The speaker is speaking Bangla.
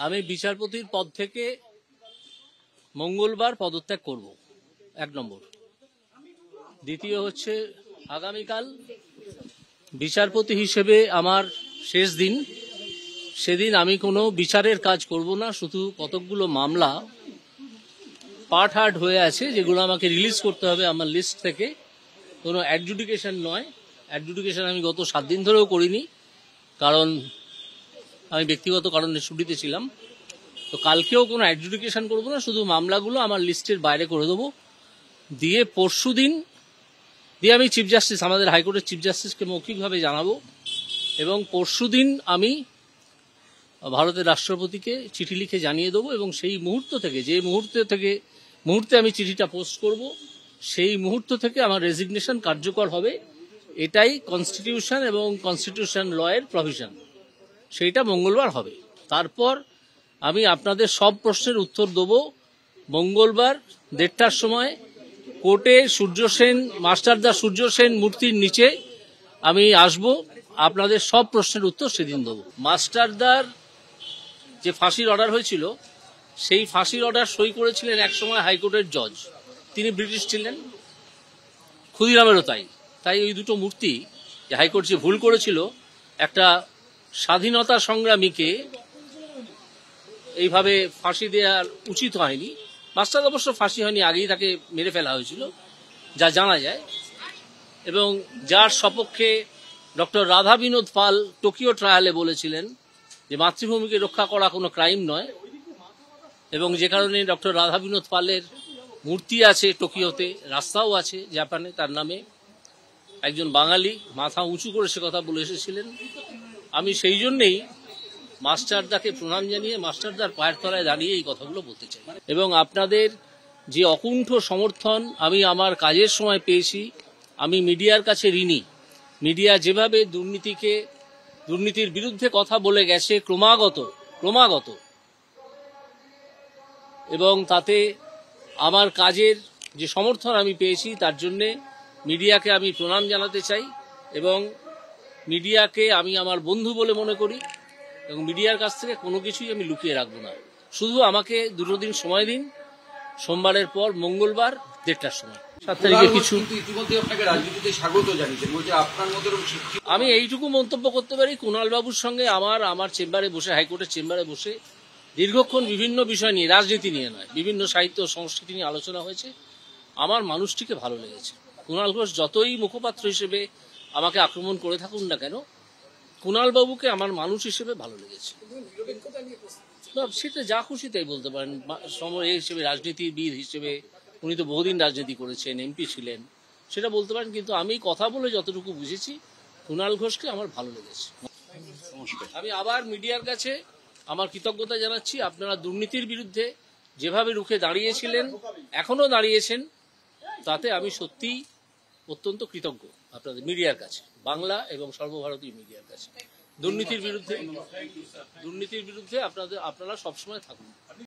আমি বিচারপতির পদ থেকে মঙ্গলবার পদত্যাগ করব, 1 নম্বর। দ্বিতীয় হচ্ছে, আগামীকাল বিচারপতি হিসেবে আমার শেষ দিন। সেদিন আমি কোনো বিচারের কাজ করব না, শুধু কতকগুলো মামলা পার্ট হার্ট হয়ে আছে যেগুলো আমাকে রিলিজ করতে হবে আমার লিস্ট থেকে। কোনো অ্যাডজুডিকেশন নয়, অ্যাডজুডিকেশন আমি গত 7 দিন ধরেও করিনি, কারণ আমি ব্যক্তিগত কারণে ছুটিতে ছিলাম। তো কালকেও কোনো অ্যাডজুডিকেশন করব না, শুধু মামলাগুলো আমার লিস্টের বাইরে করে দেবো। দিয়ে পরশু দিন আমি চিফ জাস্টিস, আমাদের হাইকোর্টের চিফ জাস্টিসকে মৌখিকভাবে জানাবো, এবং পরশু দিন আমি ভারতের রাষ্ট্রপতিকে চিঠি লিখে জানিয়ে দেবো। এবং সেই মুহূর্ত থেকে, যে মুহূর্তে আমি চিঠিটা পোস্ট করব, সেই মুহূর্ত থেকে আমার রেজিগনেশন কার্যকর হবে। এটাই কনস্টিটিউশন এবং কনস্টিটিউশন লয়ের প্রভিশন, সেইটা মঙ্গলবার হবে। তারপর আমি আপনাদের সব প্রশ্নের উত্তর দেবো মঙ্গলবার 1:30টার সময় কোর্টে মাস্টারদা সূর্য সেন মূর্তির নিচে আমি আসব। আপনাদের সব প্রশ্নের উত্তর সেদিন দেবো। মাস্টারদার যে ফাঁসির অর্ডার হয়েছিল, সেই ফাঁসির অর্ডার সই করেছিলেন একসময় হাইকোর্টের জজ, তিনি ব্রিটিশ ছিলেন, ক্ষুদিরামেরও তাই ওই দুটো মূর্তি, যে হাইকোর্ট যে ভুল করেছিল, একটা স্বাধীনতা সংগ্রামীকে এইভাবে ফাঁসি দেওয়ার উচিত হয়নি। মাস্টার অবশ্য ফাঁসি হয়নি, আগেই তাকে মেরে ফেলা হয়েছিল যা জানা যায়, এবং যার সপক্ষে ডক্টর রাধা বিনোদ পাল টোকিও ট্রায়ালে বলেছিলেন যে মাতৃভূমিকে রক্ষা করা কোনো ক্রাইম নয়, এবং যে কারণে ডক্টর রাধা বিনোদ পালের মূর্তি আছে টোকিওতে, রাস্তাও আছে জাপানে তার নামে। একজন বাঙালি মাথা উঁচু করে সে কথা বলে এসেছিলেন। আমি সেই জন্যেই মাস্টারদাকে প্রণাম জানিয়ে মাস্টারদার পায়ের তলায় দাঁড়িয়ে এই কথাগুলো বলতে চাই। এবং আপনাদের যে অকুণ্ঠ সমর্থন আমি আমার কাজের সময় পেয়েছি, আমি মিডিয়ার কাছে ঋণী। মিডিয়া যেভাবে দুর্নীতির বিরুদ্ধে কথা বলে গেছে ক্রমাগত, এবং তাতে আমার কাজের যে সমর্থন আমি পেয়েছি, তার জন্যে মিডিয়াকে আমি প্রণাম জানাতে চাই। এবং মিডিয়াকে আমি আমার বন্ধু বলে মনে করি, এবং মিডিয়ার কাছ থেকে কোনো কিছুই আমি লুকিয়ে রাখবো না। শুধু আমাকে 2 দিন সময় দিন, সোমবারের পর মঙ্গলবার 1:30টার সময়। 7 তারিখে কিছু আমি এইটুকু মন্তব্য করতে পারি, কুণাল বাবুর সঙ্গে আমার চেম্বারে বসে, হাইকোর্টের চেম্বারে বসে দীর্ঘক্ষণ বিভিন্ন বিষয় নিয়ে, রাজনীতি নিয়ে নয়, বিভিন্ন সাহিত্য সংস্কৃতি নিয়ে আলোচনা হয়েছে। আমার মানুষটিকে ভালো লেগেছে। কুণাল ঘোষ যতই মুখপাত্র হিসেবে আমাকে আক্রমণ করে থাকুন না কেন, কুণাল বাবুকে আমার মানুষ হিসেবে ভালো লেগেছে। সেটা যা খুশি তাই বলতে পারেন, সময় হিসেবে, রাজনীতিবিদ হিসেবে উনি তো বহুদিন রাজনীতি করেছেন, এমপি ছিলেন, সেটা বলতে পারেন। কিন্তু আমি কথা বলে যতটুকু বুঝেছি, কুণাল ঘোষকে আমার ভালো লেগেছে। আমি আবার মিডিয়ার কাছে আমার কৃতজ্ঞতা জানাচ্ছি। আপনারা দুর্নীতির বিরুদ্ধে যেভাবে রুখে দাঁড়িয়েছিলেন, এখনো দাঁড়িয়েছেন, তাতে আমি সত্যিই অত্যন্ত কৃতজ্ঞ আপনাদের মিডিয়ার কাছে, বাংলা এবং সর্বভারতীয় মিডিয়ার কাছে। দুর্নীতির বিরুদ্ধে আপনারা সবসময় থাকুন।